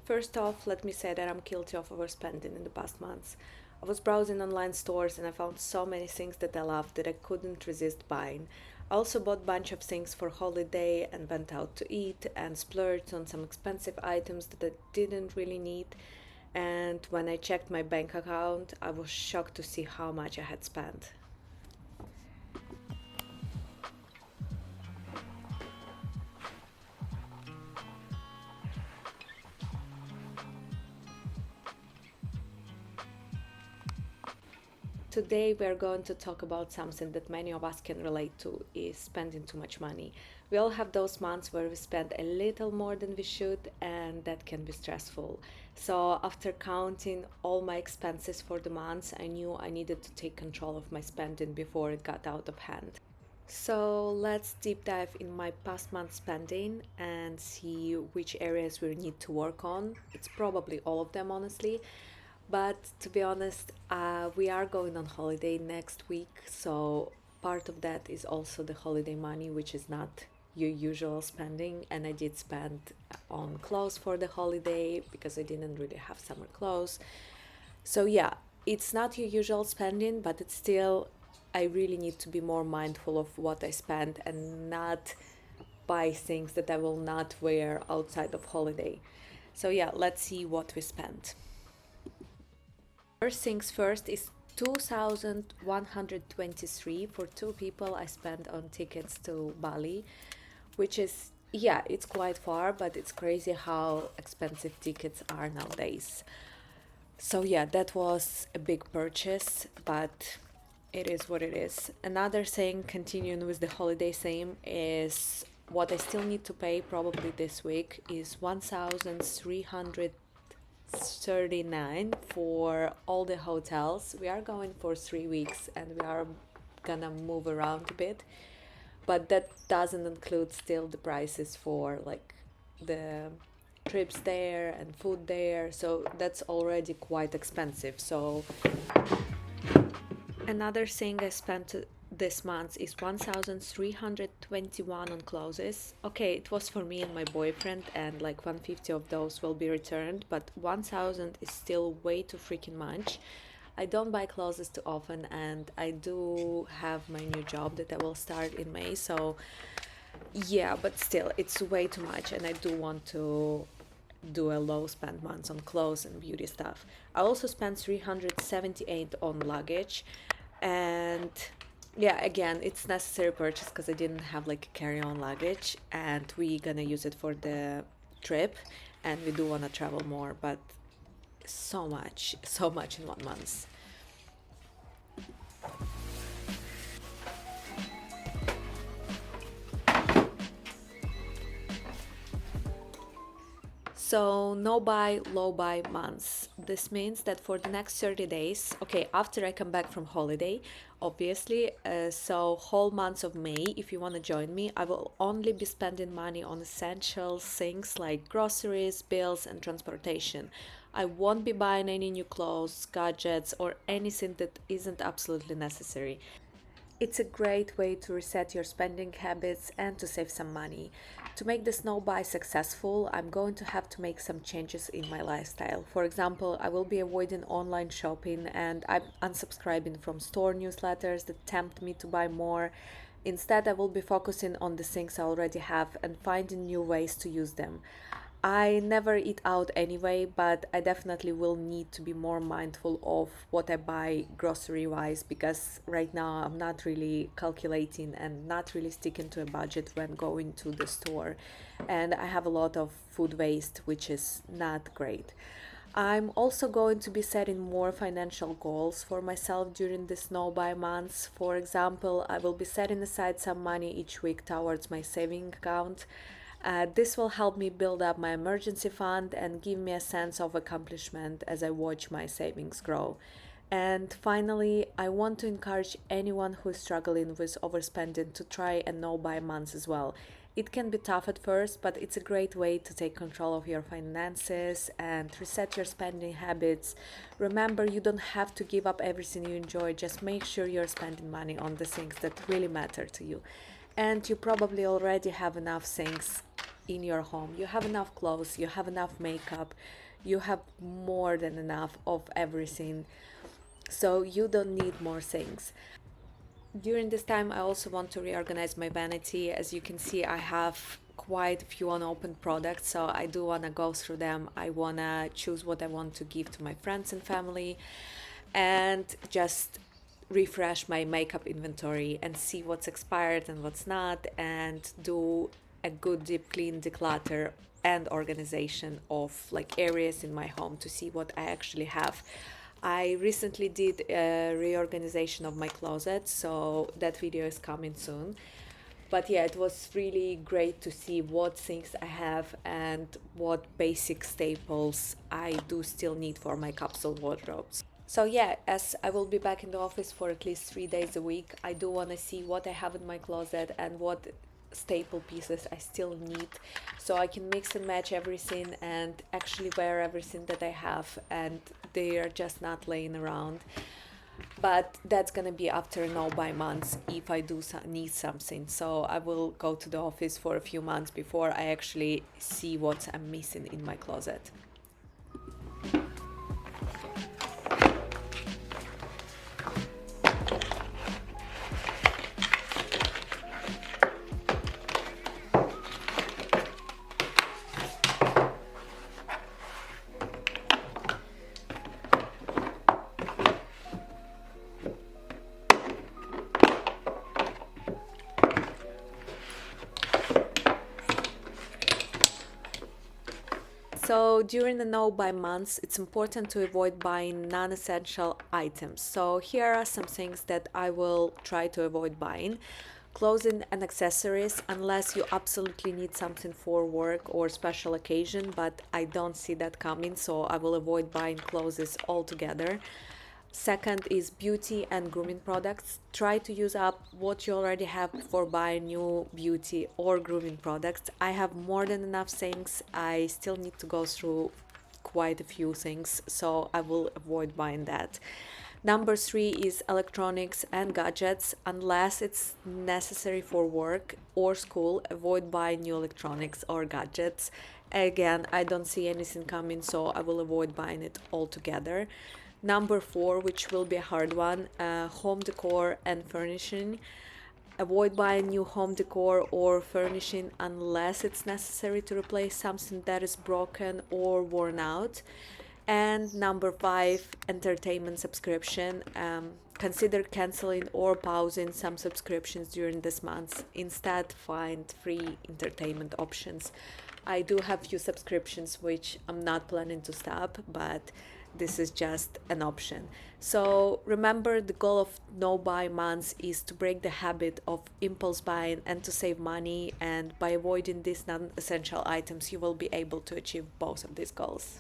First off, let me say that I'm guilty of overspending in the past months. I was browsing online stores and I found so many things that I loved that I couldn't resist buying. I also bought a bunch of things for holiday and went out to eat and splurged on some expensive items that I didn't really need. And when I checked my bank account, I was shocked to see how much I had spent. Today we are going to talk about something that many of us can relate to is spending too much money. We all have those months where we spend a little more than we should and that can be stressful. So after counting all my expenses for the months, I knew I needed to take control of my spending before it got out of hand. So let's deep dive in my past month spending and see which areas we need to work on. It's probably all of them, honestly. But to be honest, we are going on holiday next week, so part of that is also the holiday money, which is not your usual spending. And I did spend on clothes for the holiday because I didn't really have summer clothes. So yeah, it's not your usual spending, but it's still, I really need to be more mindful of what I spend and not buy things that I will not wear outside of holiday. So yeah, let's see what we spent. First things first is 2,123 for two people. I spent on tickets to Bali, which is, yeah, it's quite far, but it's crazy how expensive tickets are nowadays. So yeah, that was a big purchase, but it is what it is. Another thing, continuing with the holiday theme, is what I still need to pay probably this week is 1,339 for all the hotels. We are going for 3 weeks and we are gonna move around a bit, but that doesn't include still the prices for like the trips there and food there, so that's already quite expensive. So another thing I spent this month is 1,321 on clothes. Okay, it was for me and my boyfriend, and like 150 of those will be returned, but 1,000 is still way too freaking much. I don't buy clothes too often, and I do have my new job that I will start in May, so yeah, but still, it's way too much, and I do want to do a low spend month on clothes and beauty stuff. I also spent 378 on luggage, and yeah, again, it's necessary purchase because I didn't have like carry-on luggage, and we gonna use it for the trip, and we do want to travel more, but so much, so much in 1 month. So, no buy, low buy months. This means that for the next 30 days, okay, after I come back from holiday, obviously, so whole months of May, if you want to join me, I will only be spending money on essential things like groceries, bills, and transportation. I won't be buying any new clothes, gadgets, or anything that isn't absolutely necessary. It's a great way to reset your spending habits and to save some money. To make the snow buy successful, I'm going to have to make some changes in my lifestyle. For example, I will be avoiding online shopping and I'm unsubscribing from store newsletters that tempt me to buy more. Instead, I will be focusing on the things I already have and finding new ways to use them. I never eat out anyway, but I definitely will need to be more mindful of what I buy grocery wise because right now I'm not really calculating and not really sticking to a budget when going to the store. And I have a lot of food waste, which is not great. I'm also going to be setting more financial goals for myself during the snow buy months. For example, I will be setting aside some money each week towards my saving account. This will help me build up my emergency fund and give me a sense of accomplishment as I watch my savings grow. And finally, I want to encourage anyone who is struggling with overspending to try a no buy month as well. It can be tough at first, but it's a great way to take control of your finances and reset your spending habits. Remember, you don't have to give up everything you enjoy, just make sure you're spending money on the things that really matter to you. And you probably already have enough things in your home. You have enough clothes, you have enough makeup, you have more than enough of everything. So you don't need more things. During this time, I also want to reorganize my vanity. As you can see, I have quite a few unopened products, so I do want to go through them. I want to choose what I want to give to my friends and family, and just refresh my makeup inventory and see what's expired and what's not, and do a good deep clean, declutter, and organization of like areas in my home to see what I actually have. I recently did a reorganization of my closet, so that video is coming soon. But yeah, it was really great to see what things I have and what basic staples I do still need for my capsule wardrobes. So yeah, as I will be back in the office for at least 3 days a week, I do want to see what I have in my closet and what staple pieces I still need, so I can mix and match everything and actually wear everything that I have, and they are just not laying around. But that's gonna be after no buy months if I do need something. So I will go to the office for a few months before I actually see what I'm missing in my closet. So during the no buy months, it's important to avoid buying non-essential items. So here are some things that I will try to avoid buying. Clothing and accessories, unless you absolutely need something for work or special occasion, but I don't see that coming, so I will avoid buying clothes altogether. Second is beauty and grooming products. Try to use up what you already have before buying new beauty or grooming products. I have more than enough things. I still need to go through quite a few things, so I will avoid buying that. Number three is electronics and gadgets. Unless it's necessary for work or school, avoid buying new electronics or gadgets. Again, I don't see anything coming, so I will avoid buying it altogether. Number four, which will be a hard one, home decor and furnishing. Avoid buying new home decor or furnishing unless it's necessary to replace something that is broken or worn out. And number five, entertainment subscription. Consider canceling or pausing some subscriptions during this month. Instead, find free entertainment options. I do have few subscriptions which I'm not planning to stop, but this is just an option. So remember, the goal of no buy months is to break the habit of impulse buying and to save money, and by avoiding these non-essential items you will be able to achieve both of these goals.